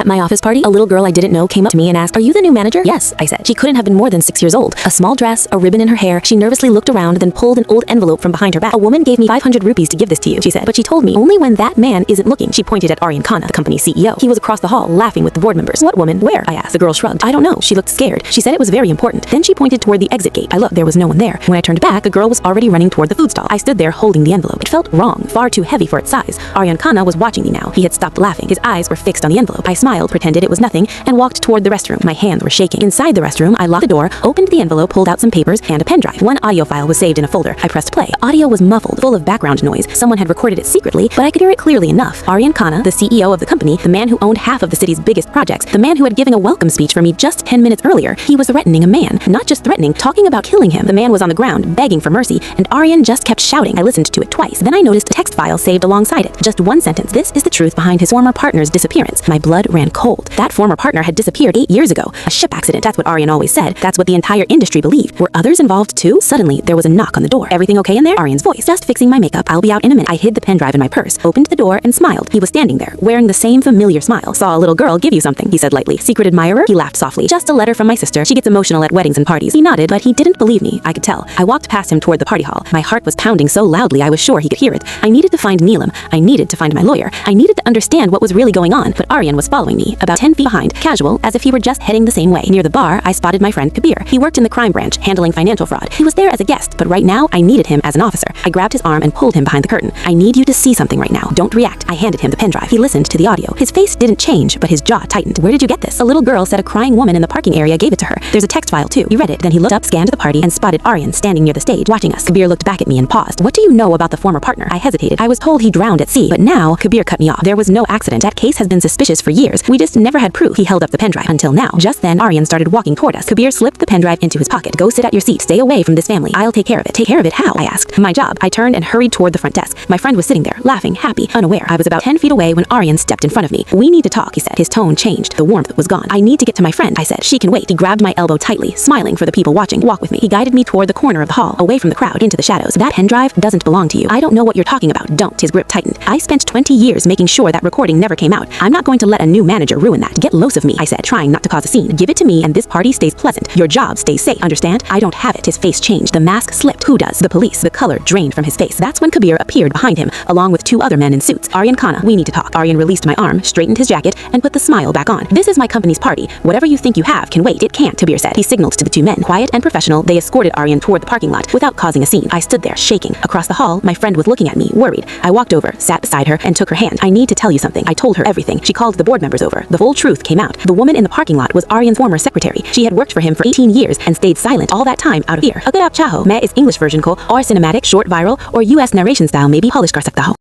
my office party, a little girl I didn't know came up to me and asked, "Are you the new manager?" "Yes," I said. She couldn't have been more than 6 years old. A small dress, a ribbon in her hair. She nervously looked around, then pulled an old envelope from behind her back. "A woman gave me 500 rupees to give this to you," she said. "But she told me only when that man isn't looking." She pointed at Aryan Khanna, the company's CEO. He was across the hall, laughing with the board members. "What woman? Where?" I asked. The girl shrugged. "I don't know." She looked scared. She said it was very important. Then she pointed toward the exit gate. I looked. There was no one there. When I turned back, the girl was already running toward the food stall. I stood there holding the envelope. It felt wrong, far too heavy for its size. Aryan Khanna was watching me now. He had stopped laughing. His eyes were fixed on the envelope. I smiled, pretended it was nothing, and walked toward the restroom. My hands were shaking. Inside the restroom, I locked the door, opened the envelope, pulled out some papers, and a pen drive. One audio file was saved in a folder. I pressed play. The audio was muffled, full of background noise. Someone had recorded it secretly, but I could hear it clearly enough. Aryan Khanna, the CEO of the company, the man who owned half of the city's biggest projects, the man who had given a welcome speech for me just 10 minutes earlier, he was threatening a man. Not just threatening, talking about killing him. The man was on the ground, begging for mercy, and Aryan just kept shouting. I listened to it twice. Then I noticed a text file saved alongside it. Just one sentence. "This is the truth behind his former partner's disappearance." My blood ran cold. That former partner had disappeared 8 years ago. A ship accident. That's what Aryan always said. That's what the entire industry believed. Were others involved too? Suddenly, there was a knock on the door. "Everything okay in there?" Aryan's voice. "Just fixing my makeup. I'll be out in a minute." I hid the pen drive in my purse, opened the door, and smiled. He was standing there, wearing the same familiar smile. "Saw a little girl give you something," he said lightly. "Secret admirer?" He laughed softly. "Just a letter from my sister. She gets emotional at weddings and parties." He nodded, but he didn't believe me. I could tell. I walked past him toward the party hall. My heart was pounding so loudly I was sure he could hear it. I needed to find Neelam. I needed to find my lawyer. I needed to understand what was really going on, but Aryan was following me, about 10 feet behind, casual, as if he were just heading the same way. Near the bar, I spotted my friend Kabir. He worked in the crime branch, handling financial fraud. He was there as a guest, but right now, I needed him as an officer. I grabbed his arm and pulled him behind the curtain. "I need you to see something right now. Don't react." I handed him the pen drive. He listened to the audio. His face didn't change, but his jaw tightened. "Where did you get this?" "A little girl said a crying woman in the parking area gave it to her. There's a text file too." He read it, then he looked up, scanned the party, and spotted Aryan standing near the stage, watching us. Kabir looked back at me and paused. "What do you know about the former partner?" I hesitated. I was told he drowned at sea, but now Kabir cut me off. "There was no accident. That case has been suspicious for years. We just never had proof." He held up the pen drive. "Until now." Just then, Aryan started walking toward us. Kabir slipped the pen drive into his pocket. "Go sit at your seat. Stay away from this family. I'll take care of it." "Take care of it? How?" I asked. "My job." I turned and hurried toward the front desk. My friend was sitting there, laughing, happy, unaware. I was about 10 feet away when Aryan stepped in front of me. "We need to talk," he said. His tone changed. The warmth was gone. "I need to get to my friend," I said. "She can wait." He grabbed my elbow tightly, smiling for the people watching. "Walk with me." He guided me toward the corner of the hall, away from the crowd, into the shadows. "That pen drive doesn't belong to you. I don't know what you're talking about." "Don't." His grip tightened. "I spent 20 years making sure that recording never came out. I'm not going to let a new manager ruin that." "Get los of me," I said, trying not to cause a scene. "Give it to me and this party stays pleasant. Your job stays safe. Understand?" "I don't have it." His face changed. The mask slipped. "Who does?" "The police." The color drained from his face. That's when Kabir appeared behind him, along with 2 other men in suits. "Aryan Khanna, we need to talk." Aryan released my arm, straightened his jacket, and put the smile back on. "This is my company's party. Whatever you think you have can wait." "It can't," Kabir said. He signaled to the 2 men. Quiet and professional, they escorted Aryan toward the parking lot without causing a scene. I stood there, shaking. Across the hall, my friend was looking at me, worried. I walked over, sat beside her, and took her hand. "I need to tell you something." I told her everything. She called the board members over. The full truth came out. The woman in the parking lot was Aryan's former secretary. She had worked for him for 18 years and stayed silent all that time out of fear. Agar aap chaho, main is English version ko aur cinematic, short, viral, or US narration style में भी polish कर सकता हूँ.